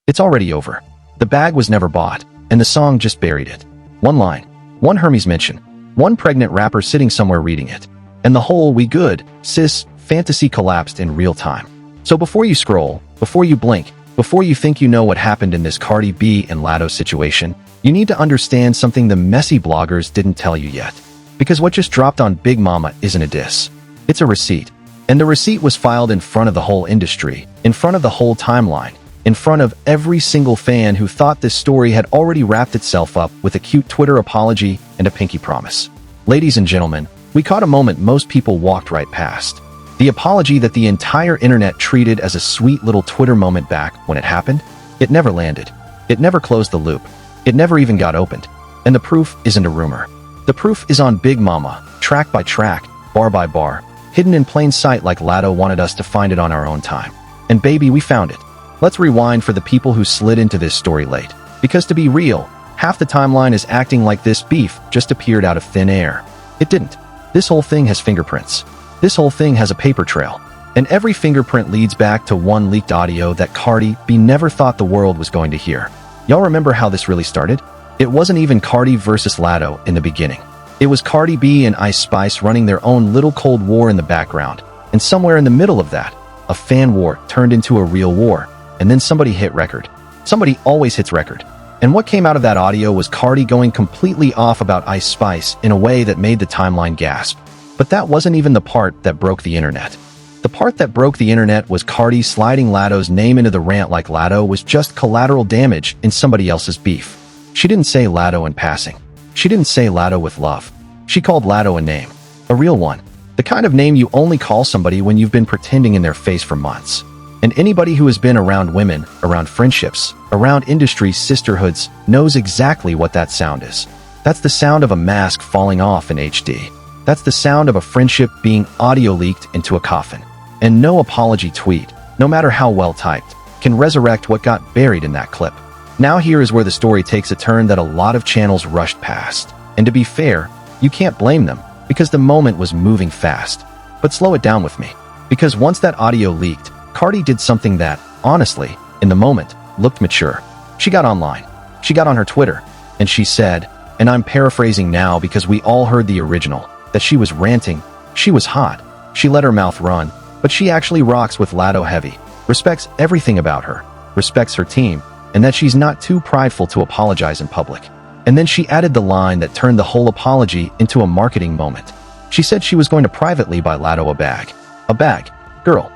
It's already over. The bag was never bought, and the song just buried it. One line, one Hermes mention, one pregnant rapper sitting somewhere reading it, and the whole "we good, sis" fantasy collapsed in real time. So before you scroll, before you blink, before you think you know what happened in this Cardi B and Latto situation, you need to understand something the messy bloggers didn't tell you yet. Because what just dropped on Big Mama isn't a diss. It's a receipt. And the receipt was filed in front of the whole industry, in front of the whole timeline, in front of every single fan who thought this story had already wrapped itself up with a cute Twitter apology and a pinky promise. Ladies and gentlemen, we caught a moment most people walked right past. The apology that the entire internet treated as a sweet little Twitter moment back when it happened. It never landed. It never closed the loop. It never even got opened. And the proof isn't a rumor. The proof is on Big Mama, track by track, bar by bar, hidden in plain sight like Latto wanted us to find it on our own time. And baby, we found it. Let's rewind for the people who slid into this story late. Because to be real, half the timeline is acting like this beef just appeared out of thin air. It didn't. This whole thing has fingerprints. This whole thing has a paper trail. And every fingerprint leads back to one leaked audio that Cardi B never thought the world was going to hear. Y'all remember how this really started? It wasn't even Cardi versus Latto in the beginning. It was Cardi B and Ice Spice running their own little cold war in the background. And somewhere in the middle of that, a fan war turned into a real war. And then somebody hit record. Somebody always hits record. And what came out of that audio was Cardi going completely off about Ice Spice in a way that made the timeline gasp. But that wasn't even the part that broke the internet. The part that broke the internet was Cardi sliding Latto's name into the rant like Latto was just collateral damage in somebody else's beef. She didn't say Latto in passing. She didn't say Latto with love. She called Latto a name. A real one. The kind of name you only call somebody when you've been pretending in their face for months. And anybody who has been around women, around friendships, around industry sisterhoods, knows exactly what that sound is. That's the sound of a mask falling off in HD. That's the sound of a friendship being audio leaked into a coffin. And no apology tweet, no matter how well typed, can resurrect what got buried in that clip. Now here is where the story takes a turn that a lot of channels rushed past. And to be fair, you can't blame them, because the moment was moving fast. But slow it down with me. Because once that audio leaked, Cardi did something that, honestly, in the moment, looked mature. She got online. She got on her Twitter. And she said, and I'm paraphrasing now because we all heard the original, that she was ranting. She was hot. She let her mouth run. But she actually rocks with Latto heavy. Respects everything about her. Respects her team. And that she's not too prideful to apologize in public. And then she added the line that turned the whole apology into a marketing moment. She said she was going to privately buy Latto a bag. A bag. Girl.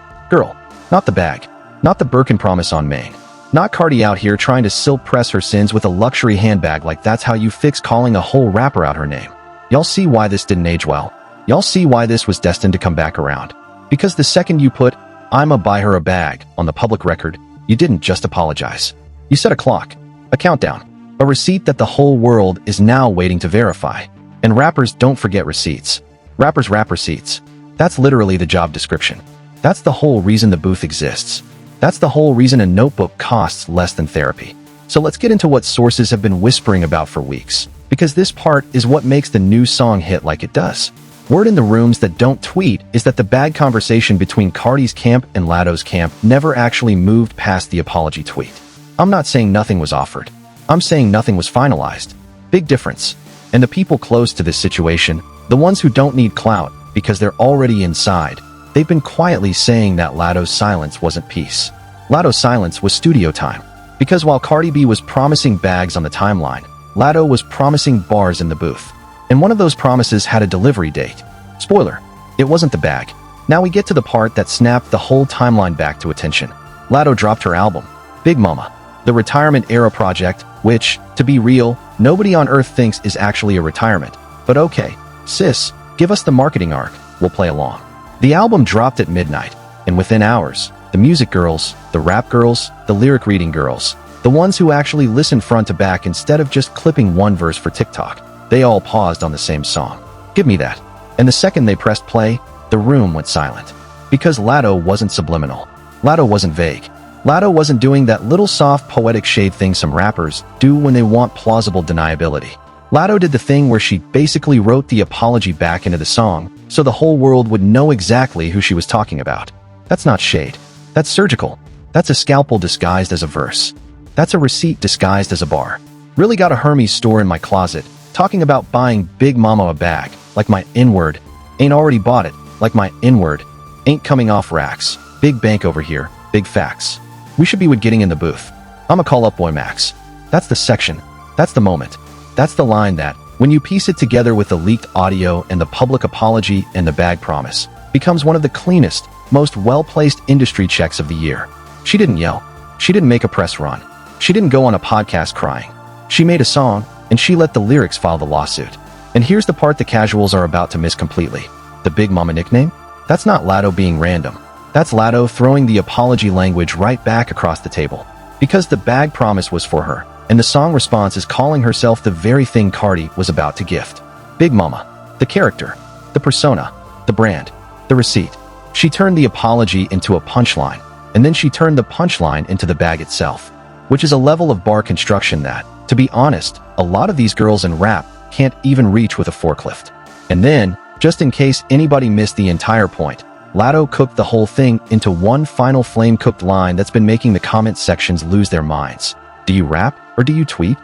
Not the bag. Not the Birkin promise on Maine. Not Cardi out here trying to silk press her sins with a luxury handbag like that's how you fix calling a whole rapper out her name. Y'all see why this didn't age well? Y'all see why this was destined to come back around? Because the second you put, "I'ma buy her a bag," on the public record, you didn't just apologize. You set a clock, a countdown, a receipt that the whole world is now waiting to verify. And rappers don't forget receipts. Rappers rap receipts. That's literally the job description. That's the whole reason the booth exists. That's the whole reason a notebook costs less than therapy. So let's get into what sources have been whispering about for weeks. Because this part is what makes the new song hit like it does. Word in the rooms that don't tweet is that the bag conversation between Cardi's camp and Latto's camp never actually moved past the apology tweet. I'm not saying nothing was offered. I'm saying nothing was finalized. Big difference. And the people close to this situation, the ones who don't need clout because they're already inside, they've been quietly saying that Latto's silence wasn't peace. Latto's silence was studio time. Because while Cardi B was promising bags on the timeline, Latto was promising bars in the booth. And one of those promises had a delivery date. Spoiler, it wasn't the bag. Now we get to the part that snapped the whole timeline back to attention. Latto dropped her album, Big Mama, the retirement-era project, which, to be real, nobody on earth thinks is actually a retirement. But okay, sis, give us the marketing arc, we'll play along. The album dropped at midnight, and within hours, the music girls, the rap girls, the lyric reading girls, the ones who actually listen front to back instead of just clipping one verse for TikTok, they all paused on the same song. Give me that. And the second they pressed play, the room went silent. Because Latto wasn't subliminal. Latto wasn't vague. Latto wasn't doing that little soft poetic shade thing some rappers do when they want plausible deniability. Latto did the thing where she basically wrote the apology back into the song, so the whole world would know exactly who she was talking about. That's not shade. That's surgical. That's a scalpel disguised as a verse. That's a receipt disguised as a bar. Really got a Hermes store in my closet, talking about buying Big Mama a bag, like my N-word. Ain't already bought it, like my N-word. Ain't coming off racks. Big bank over here, big facts. We should be with getting in the booth. I'ma call up Boy Max. That's the section. That's the moment. That's the line that, when you piece it together with the leaked audio and the public apology and the bag promise, becomes one of the cleanest, most well-placed industry checks of the year. She didn't yell. She didn't make a press run. She didn't go on a podcast crying. She made a song, and she let the lyrics file the lawsuit. And here's the part the casuals are about to miss completely. The Big Mama nickname? That's not Latto being random. That's Latto throwing the apology language right back across the table. Because the bag promise was for her, and the song response is calling herself the very thing Cardi was about to gift. Big Mama. The character. The persona. The brand. The receipt. She turned the apology into a punchline, and then she turned the punchline into the bag itself, which is a level of bar construction that, to be honest, a lot of these girls in rap can't even reach with a forklift. And then, just in case anybody missed the entire point, Latto cooked the whole thing into one final flame-cooked line that's been making the comment sections lose their minds. Do you rap or do you tweet?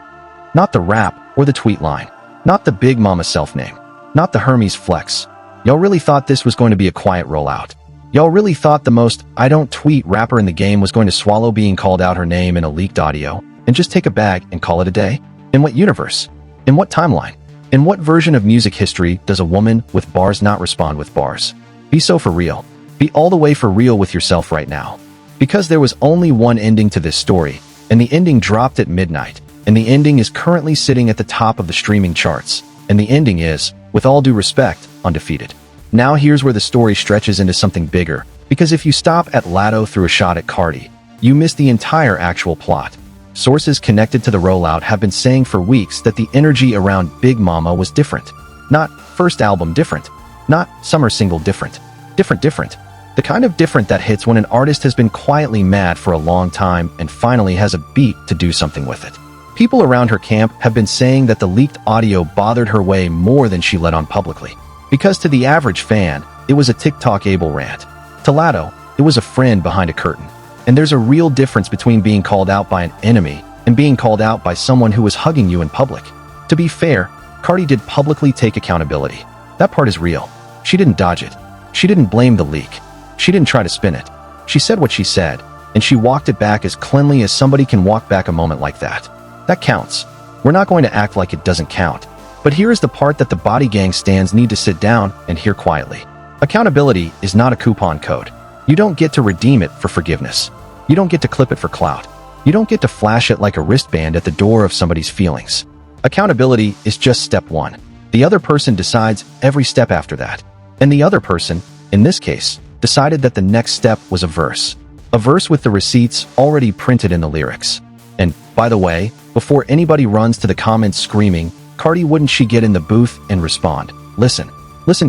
Not the rap or the tweet line. Not the Big Mama self-name. Not the Hermes flex. Y'all really thought this was going to be a quiet rollout. Y'all really thought the most I don't tweet rapper in the game was going to swallow being called out her name in a leaked audio and just take a bag and call it a day? In what universe? In what timeline? In what version of music history does a woman with bars not respond with bars? Be so for real. Be all the way for real with yourself right now. Because there was only one ending to this story, and the ending dropped at midnight, and the ending is currently sitting at the top of the streaming charts, and the ending is, with all due respect, undefeated. Now here's where the story stretches into something bigger, because if you stop at Latto through a shot at Cardi, you miss the entire actual plot. Sources connected to the rollout have been saying for weeks that the energy around Big Mama was different. Not first album different. Not summer single different. Different. The kind of different that hits when an artist has been quietly mad for a long time and finally has a beat to do something with it. People around her camp have been saying that the leaked audio bothered her way more than she let on publicly. Because to the average fan, it was a TikTok-able rant. To Latto, it was a friend behind a curtain. And there's a real difference between being called out by an enemy and being called out by someone who was hugging you in public. To be fair, Cardi did publicly take accountability. That part is real. She didn't dodge it. She didn't blame the leak. She didn't try to spin it. She said what she said, and she walked it back as cleanly as somebody can walk back a moment like that. That counts. We're not going to act like it doesn't count. But here is the part that the body gang stans need to sit down and hear quietly. Accountability is not a coupon code. You don't get to redeem it for forgiveness. You don't get to clip it for clout. You don't get to flash it like a wristband at the door of somebody's feelings. Accountability is just step one. The other person decides every step after that. And the other person, in this case, decided that the next step was a verse. A verse with the receipts already printed in the lyrics. And, by the way, before anybody runs to the comments screaming, Cardi, wouldn't she get in the booth and respond? Listen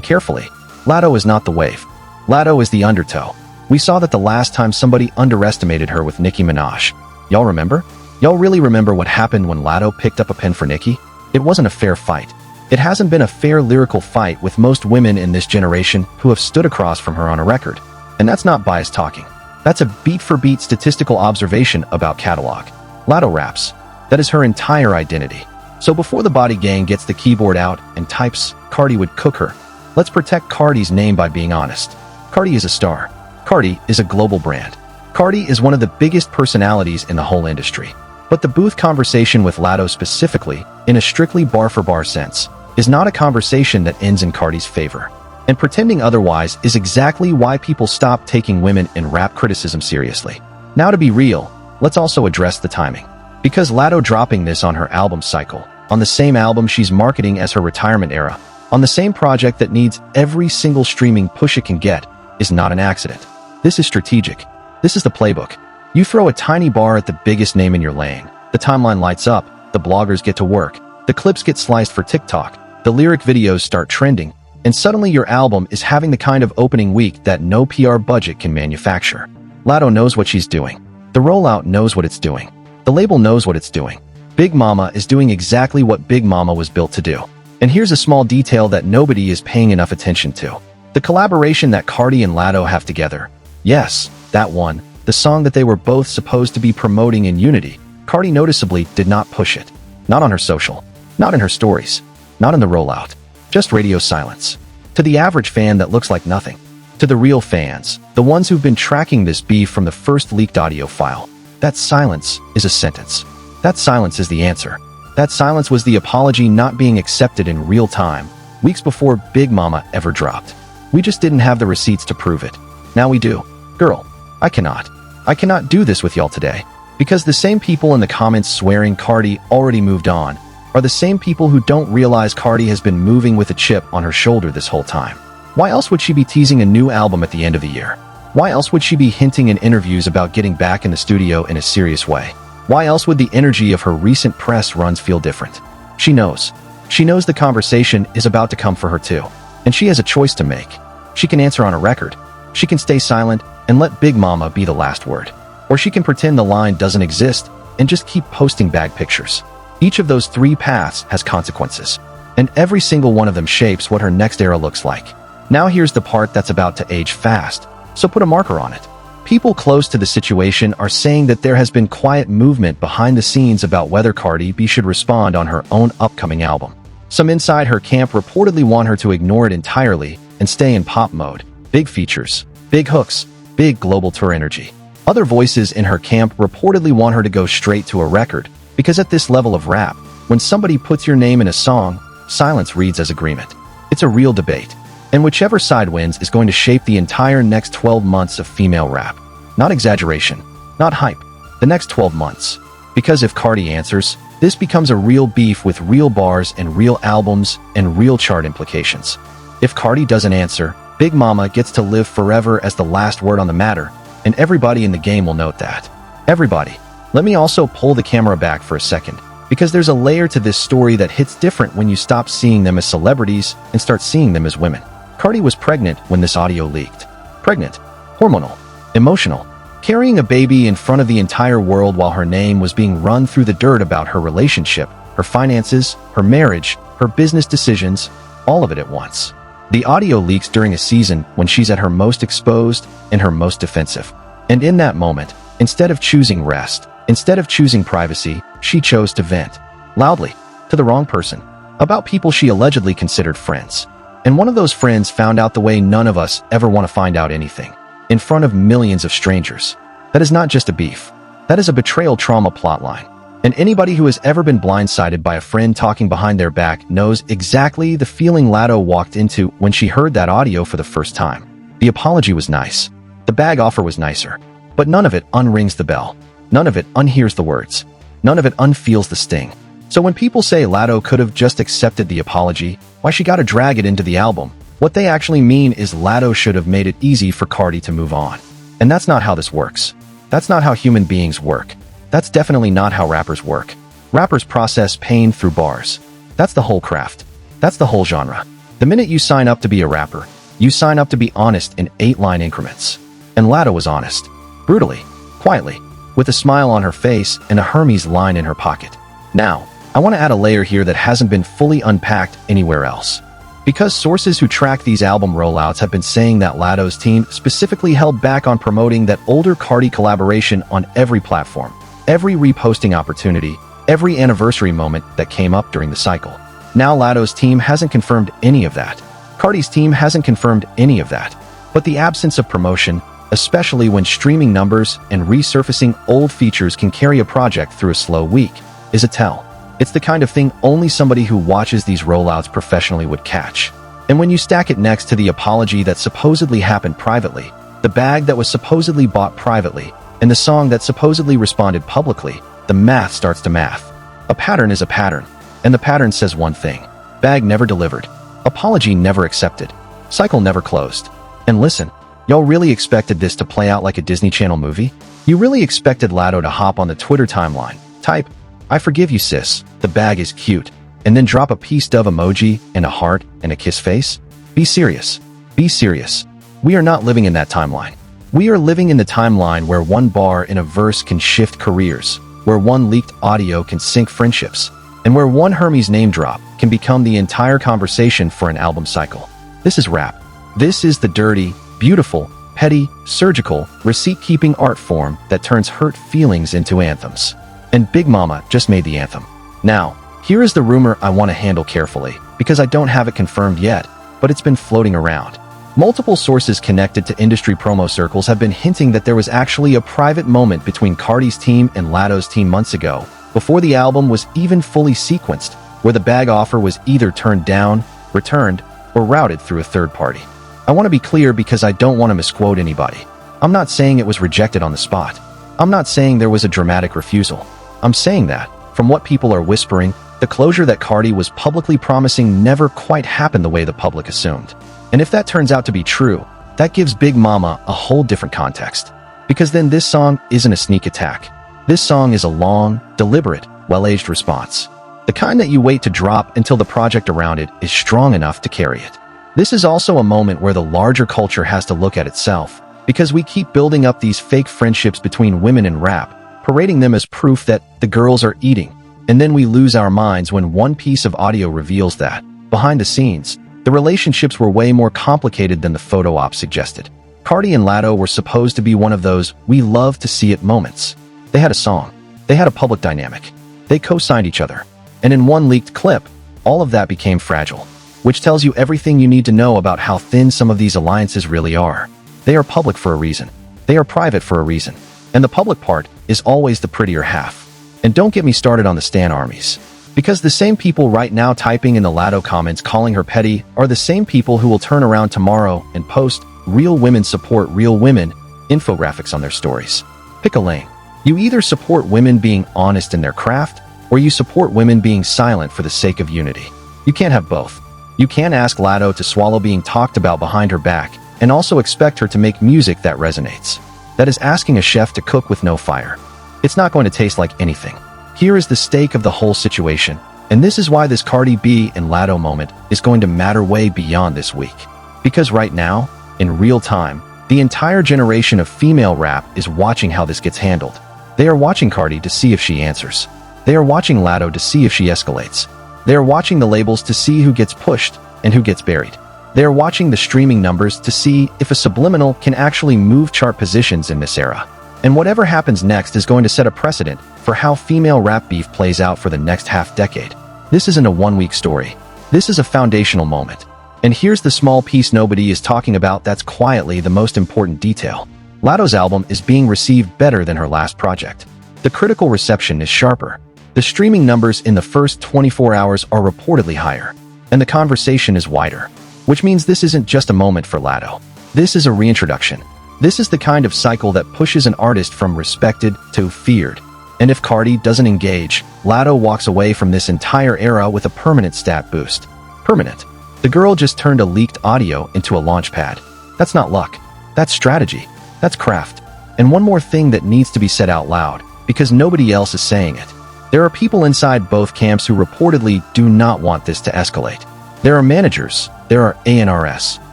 carefully. Latto is not the wave. Latto is the undertow. We saw that the last time somebody underestimated her with Nicki Minaj. Y'all remember? Y'all really remember what happened when Latto picked up a pen for Nicki? It wasn't a fair fight. It hasn't been a fair lyrical fight with most women in this generation who have stood across from her on a record. And that's not biased talking. That's a beat-for-beat statistical observation about catalog. Latto raps. That is her entire identity. So before the body gang gets the keyboard out and types, Cardi would cook her. Let's protect Cardi's name by being honest. Cardi is a star. Cardi is a global brand. Cardi is one of the biggest personalities in the whole industry. But the booth conversation with Latto specifically, in a strictly bar-for-bar sense, is not a conversation that ends in Cardi's favor. And pretending otherwise is exactly why people stop taking women in rap criticism seriously. Now to be real, let's also address the timing. Because Latto dropping this on her album cycle, on the same album she's marketing as her retirement era, on the same project that needs every single streaming push it can get, is not an accident. This is strategic. This is the playbook. You throw a tiny bar at the biggest name in your lane, the timeline lights up, the bloggers get to work, the clips get sliced for TikTok, the lyric videos start trending, and suddenly your album is having the kind of opening week that no PR budget can manufacture. Latto knows what she's doing. The rollout knows what it's doing. The label knows what it's doing. Big Mama is doing exactly what Big Mama was built to do. And here's a small detail that nobody is paying enough attention to. The collaboration that Cardi and Latto have together. Yes, that one. The song that they were both supposed to be promoting in unity. Cardi noticeably did not push it. Not on her social. Not in her stories. Not in the rollout. Just radio silence. To the average fan that looks like nothing. To the real fans, the ones who've been tracking this beef from the first leaked audio file, that silence is a sentence. That silence is the answer. That silence was the apology not being accepted in real time, weeks before Big Mama ever dropped. We just didn't have the receipts to prove it. Now we do. Girl, I cannot do this with y'all today. Because the same people in the comments swearing Cardi already moved on are the same people who don't realize Cardi has been moving with a chip on her shoulder this whole time. Why else would she be teasing a new album at the end of the year? Why else would she be hinting in interviews about getting back in the studio in a serious way? Why else would the energy of her recent press runs feel different? She knows. She knows the conversation is about to come for her too. And she has a choice to make. She can answer on a record. She can stay silent and let Big Mama be the last word. Or she can pretend the line doesn't exist and just keep posting bag pictures. Each of those three paths has consequences. And every single one of them shapes what her next era looks like. Now here's the part that's about to age fast, so put a marker on it. People close to the situation are saying that there has been quiet movement behind the scenes about whether Cardi B should respond on her own upcoming album. Some inside her camp reportedly want her to ignore it entirely and stay in pop mode. Big features, big hooks, big global tour energy. Other voices in her camp reportedly want her to go straight to a record, because at this level of rap, when somebody puts your name in a song, silence reads as agreement. It's a real debate. And whichever side wins is going to shape the entire next 12 months of female rap. Not exaggeration, not hype, the next 12 months. Because if Cardi answers, this becomes a real beef with real bars and real albums and real chart implications. If Cardi doesn't answer, Big Mama gets to live forever as the last word on the matter, and everybody in the game will note that. Everybody. Let me also pull the camera back for a second, because there's a layer to this story that hits different when you stop seeing them as celebrities and start seeing them as women. Cardi was pregnant when this audio leaked. Pregnant, hormonal, emotional, carrying a baby in front of the entire world while her name was being run through the dirt about her relationship, her finances, her marriage, her business decisions, all of it at once. The audio leaks during a season when she's at her most exposed and her most defensive. And in that moment, instead of choosing rest, instead of choosing privacy, she chose to vent, loudly, to the wrong person, about people she allegedly considered friends. And one of those friends found out the way none of us ever want to find out anything, in front of millions of strangers. That is not just a beef. That is a betrayal trauma plotline. And anybody who has ever been blindsided by a friend talking behind their back knows exactly the feeling Latto walked into when she heard that audio for the first time. The apology was nice. The bag offer was nicer. But none of it unrings the bell. None of it unhears the words. None of it unfeels the sting. So when people say Latto could have just accepted the apology, why she gotta drag it into the album, what they actually mean is Latto should have made it easy for Cardi to move on. And that's not how this works. That's not how human beings work. That's definitely not how rappers work. Rappers process pain through bars. That's the whole craft. That's the whole genre. The minute you sign up to be a rapper, you sign up to be honest in 8-line increments. And Latto was honest. Brutally. Quietly. With a smile on her face and a Hermes line in her pocket. Now, I want to add a layer here that hasn't been fully unpacked anywhere else. Because sources who track these album rollouts have been saying that Latto's team specifically held back on promoting that older Cardi collaboration on every platform, every reposting opportunity, every anniversary moment that came up during the cycle. Now Latto's team hasn't confirmed any of that. Cardi's team hasn't confirmed any of that. But the absence of promotion, especially when streaming numbers and resurfacing old features can carry a project through a slow week, is a tell. It's the kind of thing only somebody who watches these rollouts professionally would catch. And when you stack it next to the apology that supposedly happened privately, the bag that was supposedly bought privately, and the song that supposedly responded publicly, the math starts to math. A pattern is a pattern, and the pattern says one thing. Bag never delivered. Apology never accepted. Cycle never closed. And listen, y'all really expected this to play out like a Disney Channel movie? You really expected Latto to hop on the Twitter timeline, type, "I forgive you, sis, the bag is cute," and then drop a peace dove emoji and a heart and a kiss face? Be serious. Be serious. We are not living in that timeline. We are living in the timeline where one bar in a verse can shift careers, where one leaked audio can sink friendships, and where one Hermes name drop can become the entire conversation for an album cycle. This is rap. This is the dirty, beautiful, petty, surgical, receipt-keeping art form that turns hurt feelings into anthems. and Big Mama just made the anthem. Now, here is the rumor I want to handle carefully, because I don't have it confirmed yet, but it's been floating around. Multiple sources connected to industry promo circles have been hinting that there was actually a private moment between Cardi's team and Latto's team months ago, before the album was even fully sequenced, where the bag offer was either turned down, returned, or routed through a third party. I want to be clear because I don't want to misquote anybody. I'm not saying it was rejected on the spot. I'm not saying there was a dramatic refusal. I'm saying that, from what people are whispering, the closure that Cardi was publicly promising never quite happened the way the public assumed. And if that turns out to be true, that gives Big Mama a whole different context. Because then this song isn't a sneak attack. This song is a long, deliberate, well-aged response. The kind that you wait to drop until the project around it is strong enough to carry it. This is also a moment where the larger culture has to look at itself, because we keep building up these fake friendships between women and rap, parading them as proof that the girls are eating. And then we lose our minds when one piece of audio reveals that, behind the scenes, the relationships were way more complicated than the photo op suggested. Cardi and Latto were supposed to be one of those we love to see it moments. They had a song. They had a public dynamic. They co-signed each other. And in one leaked clip, all of that became fragile, which tells you everything you need to know about how thin some of these alliances really are. They are public for a reason. They are private for a reason. And the public part is always the prettier half. And don't get me started on the stan armies. Because the same people right now typing in the Latto comments calling her petty are the same people who will turn around tomorrow and post "Real women support real women" infographics on their stories. Pick a lane. You either support women being honest in their craft, or you support women being silent for the sake of unity. You can't have both. You can't ask Latto to swallow being talked about behind her back and also expect her to make music that resonates. That is asking a chef to cook with no fire. It's not going to taste like anything. Here is the stake of the whole situation, and this is why this Cardi B and Latto moment is going to matter way beyond this week. Because right now, in real time, the entire generation of female rap is watching how this gets handled. They are watching Cardi to see if she answers. They are watching Latto to see if she escalates. They are watching the labels to see who gets pushed and who gets buried. They are watching the streaming numbers to see if a subliminal can actually move chart positions in this era. And whatever happens next is going to set a precedent for how female rap beef plays out for the next half-decade. This isn't a one-week story. This is a foundational moment. And here's the small piece nobody is talking about that's quietly the most important detail. Latto's album is being received better than her last project. The critical reception is sharper. The streaming numbers in the first 24 hours are reportedly higher. And the conversation is wider. Which means this isn't just a moment for Latto. This is a reintroduction. This is the kind of cycle that pushes an artist from respected to feared. And if Cardi doesn't engage, Latto walks away from this entire era with a permanent stat boost. Permanent. The girl just turned a leaked audio into a launch pad. That's not luck. That's strategy. That's craft. And one more thing that needs to be said out loud, because nobody else is saying it. There are people inside both camps who reportedly do not want this to escalate. There are managers. There are A&Rs.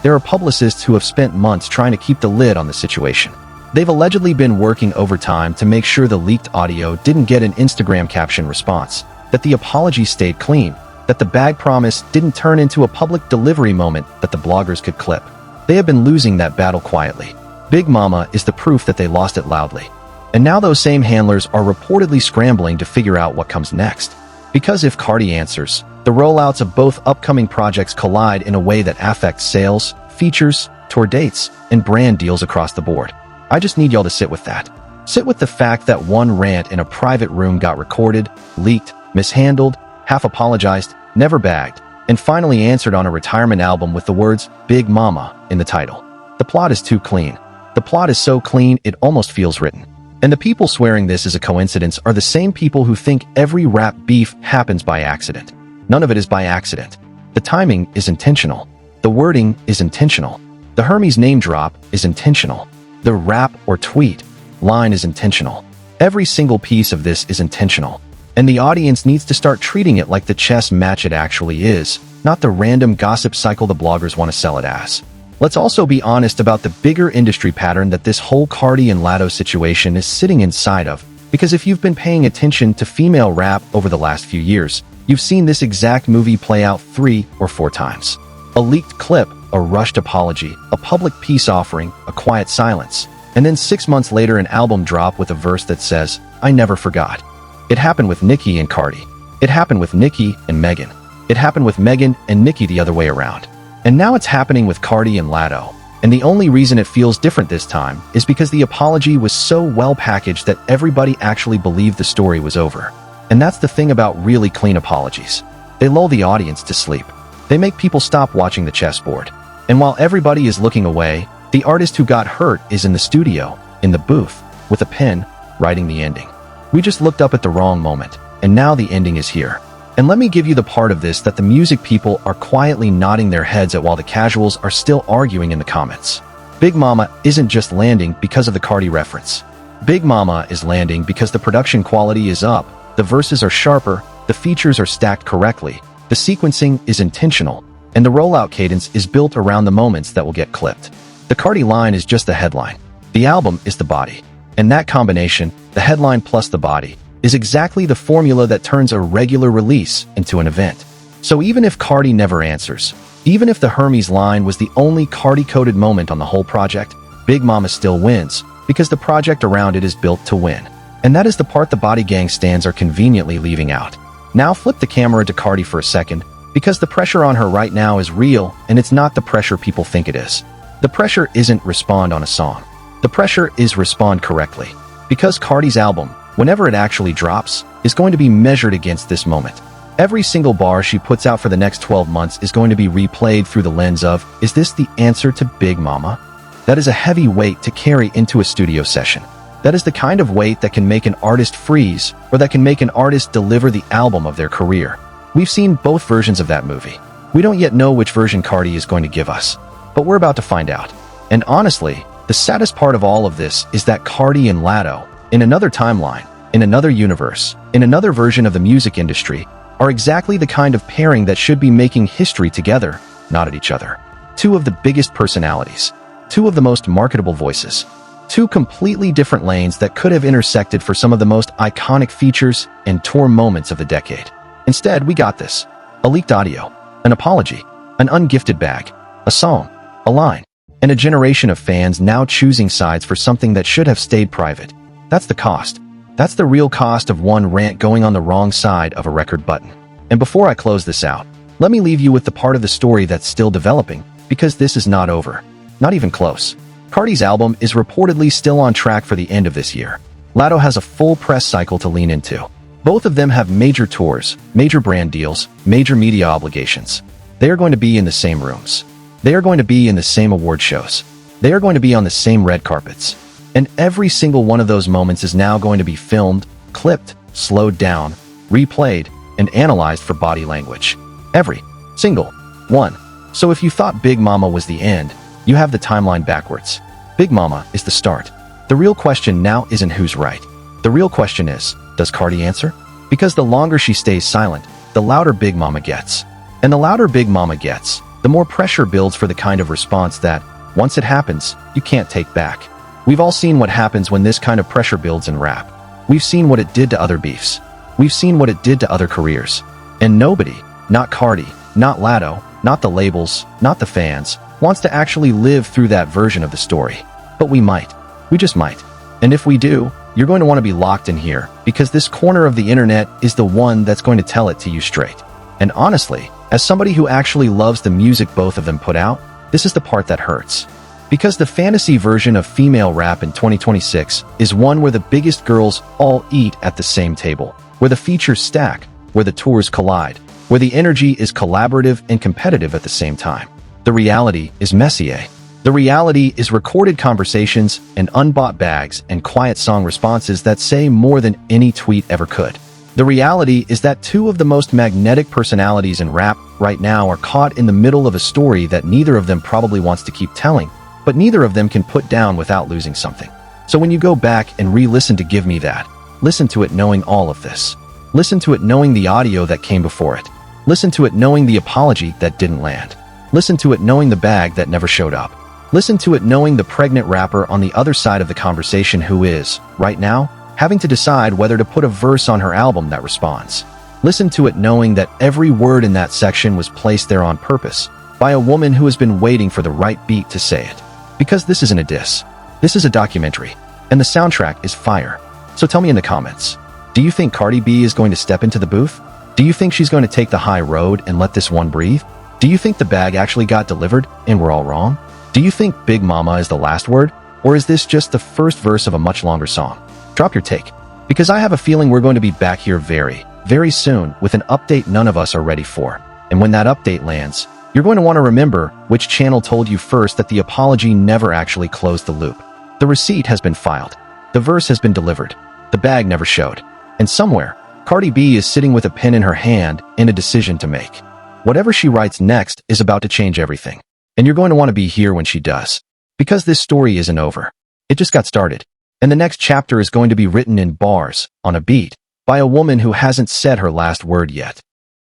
There are publicists who have spent months trying to keep the lid on the situation. They've allegedly been working overtime to make sure the leaked audio didn't get an Instagram caption response, that the apology stayed clean, that the bag promise didn't turn into a public delivery moment that the bloggers could clip. They have been losing that battle quietly. Big Mama is the proof that they lost it loudly. And now those same handlers are reportedly scrambling to figure out what comes next. Because if Cardi answers, the rollouts of both upcoming projects collide in a way that affects sales, features, tour dates, and brand deals across the board. I just need y'all to sit with that. Sit with the fact that one rant in a private room got recorded, leaked, mishandled, half apologized, never bagged, and finally answered on a retirement album with the words "Big Mama" in the title. The plot is too clean. The plot is so clean it almost feels written. And the people swearing this is a coincidence are the same people who think every rap beef happens by accident. None of it is by accident. The timing is intentional. The wording is intentional. The Hermes name drop is intentional. The rap or tweet line is intentional. Every single piece of this is intentional. And the audience needs to start treating it like the chess match it actually is, not the random gossip cycle the bloggers want to sell it as. Let's also be honest about the bigger industry pattern that this whole Cardi and Latto situation is sitting inside of, because if you've been paying attention to female rap over the last few years, you've seen this exact movie play out 3 or 4 times. A leaked clip, a rushed apology, a public peace offering, a quiet silence, and then 6 months later an album drop with a verse that says, "I never forgot." It happened with Nicki and Cardi. It happened with Nicki and Megan. It happened with Megan and Nicki the other way around. And now it's happening with Cardi and Latto. And the only reason it feels different this time is because the apology was so well packaged that everybody actually believed the story was over. And that's the thing about really clean apologies. They lull the audience to sleep. They make people stop watching the chessboard. And while everybody is looking away, the artist who got hurt is in the studio, in the booth, with a pen, writing the ending. We just looked up at the wrong moment, and now the ending is here. And let me give you the part of this that the music people are quietly nodding their heads at while the casuals are still arguing in the comments. Big Mama isn't just landing because of the Cardi reference. Big Mama is landing because the production quality is up, the verses are sharper, the features are stacked correctly, the sequencing is intentional, and the rollout cadence is built around the moments that will get clipped. The Cardi line is just the headline. The album is the body. And that combination, the headline plus the body, is exactly the formula that turns a regular release into an event. So even if Cardi never answers, even if the Hermes line was the only Cardi-coded moment on the whole project, Big Mama still wins, because the project around it is built to win. And that is the part the Body Gang stans are conveniently leaving out. Now flip the camera to Cardi for a second, because the pressure on her right now is real, and it's not the pressure people think it is. The pressure isn't respond on a song. The pressure is respond correctly. Because Cardi's album, whenever it actually drops, is going to be measured against this moment. Every single bar she puts out for the next 12 months is going to be replayed through the lens of, is this the answer to Big Mama? That is a heavy weight to carry into a studio session. That is the kind of weight that can make an artist freeze, or that can make an artist deliver the album of their career. We've seen both versions of that movie. We don't yet know which version Cardi is going to give us, but we're about to find out. And honestly, the saddest part of all of this is that Cardi and Latto, in another timeline, in another universe, in another version of the music industry, are exactly the kind of pairing that should be making history together, not at each other. Two of the biggest personalities, two of the most marketable voices, two completely different lanes that could have intersected for some of the most iconic features and tour moments of the decade. Instead, we got this: a leaked audio, an apology, an ungifted bag, a song, a line, and a generation of fans now choosing sides for something that should have stayed private. That's the cost. That's the real cost of one rant going on the wrong side of a record button. And before I close this out, let me leave you with the part of the story that's still developing, because this is not over. Not even close. Cardi's album is reportedly still on track for the end of this year. Latto has a full press cycle to lean into. Both of them have major tours, major brand deals, major media obligations. They are going to be in the same rooms. They are going to be in the same award shows. They are going to be on the same red carpets. And every single one of those moments is now going to be filmed, clipped, slowed down, replayed, and analyzed for body language. Every single one. So if you thought Big Mama was the end, you have the timeline backwards. Big Mama is the start. The real question now isn't who's right. The real question is, does Cardi answer? Because the longer she stays silent, the louder Big Mama gets. And the louder Big Mama gets, the more pressure builds for the kind of response that, once it happens, you can't take back. We've all seen what happens when this kind of pressure builds in rap. We've seen what it did to other beefs. We've seen what it did to other careers. And nobody, not Cardi, not Latto, not the labels, not the fans, wants to actually live through that version of the story. But we might. We just might. And if we do, you're going to want to be locked in here, because this corner of the internet is the one that's going to tell it to you straight. And honestly, as somebody who actually loves the music both of them put out, this is the part that hurts. Because the fantasy version of female rap in 2026 is one where the biggest girls all eat at the same table, where the features stack, where the tours collide, where the energy is collaborative and competitive at the same time. The reality is Messier. The reality is recorded conversations and unbought bags and quiet song responses that say more than any tweet ever could. The reality is that two of the most magnetic personalities in rap right now are caught in the middle of a story that neither of them probably wants to keep telling, but neither of them can put down without losing something. So when you go back and re-listen to Give Me That, listen to it knowing all of this. Listen to it knowing the audio that came before it. Listen to it knowing the apology that didn't land. Listen to it knowing the bag that never showed up. Listen to it knowing the pregnant rapper on the other side of the conversation who is, right now, having to decide whether to put a verse on her album that responds. Listen to it knowing that every word in that section was placed there on purpose by a woman who has been waiting for the right beat to say it. Because this isn't a diss. This is a documentary. And the soundtrack is fire. So tell me in the comments. Do you think Cardi B is going to step into the booth? Do you think she's going to take the high road and let this one breathe? Do you think the bag actually got delivered and we're all wrong? Do you think Big Mama is the last word? Or is this just the first verse of a much longer song? Drop your take, because I have a feeling we're going to be back here very, very soon with an update none of us are ready for. And when that update lands, you're going to want to remember which channel told you first that the apology never actually closed the loop. The receipt has been filed. The verse has been delivered. The bag never showed. And somewhere, Cardi B is sitting with a pen in her hand and a decision to make. Whatever she writes next is about to change everything. And you're going to want to be here when she does. Because this story isn't over. It just got started. And the next chapter is going to be written in bars, on a beat, by a woman who hasn't said her last word yet.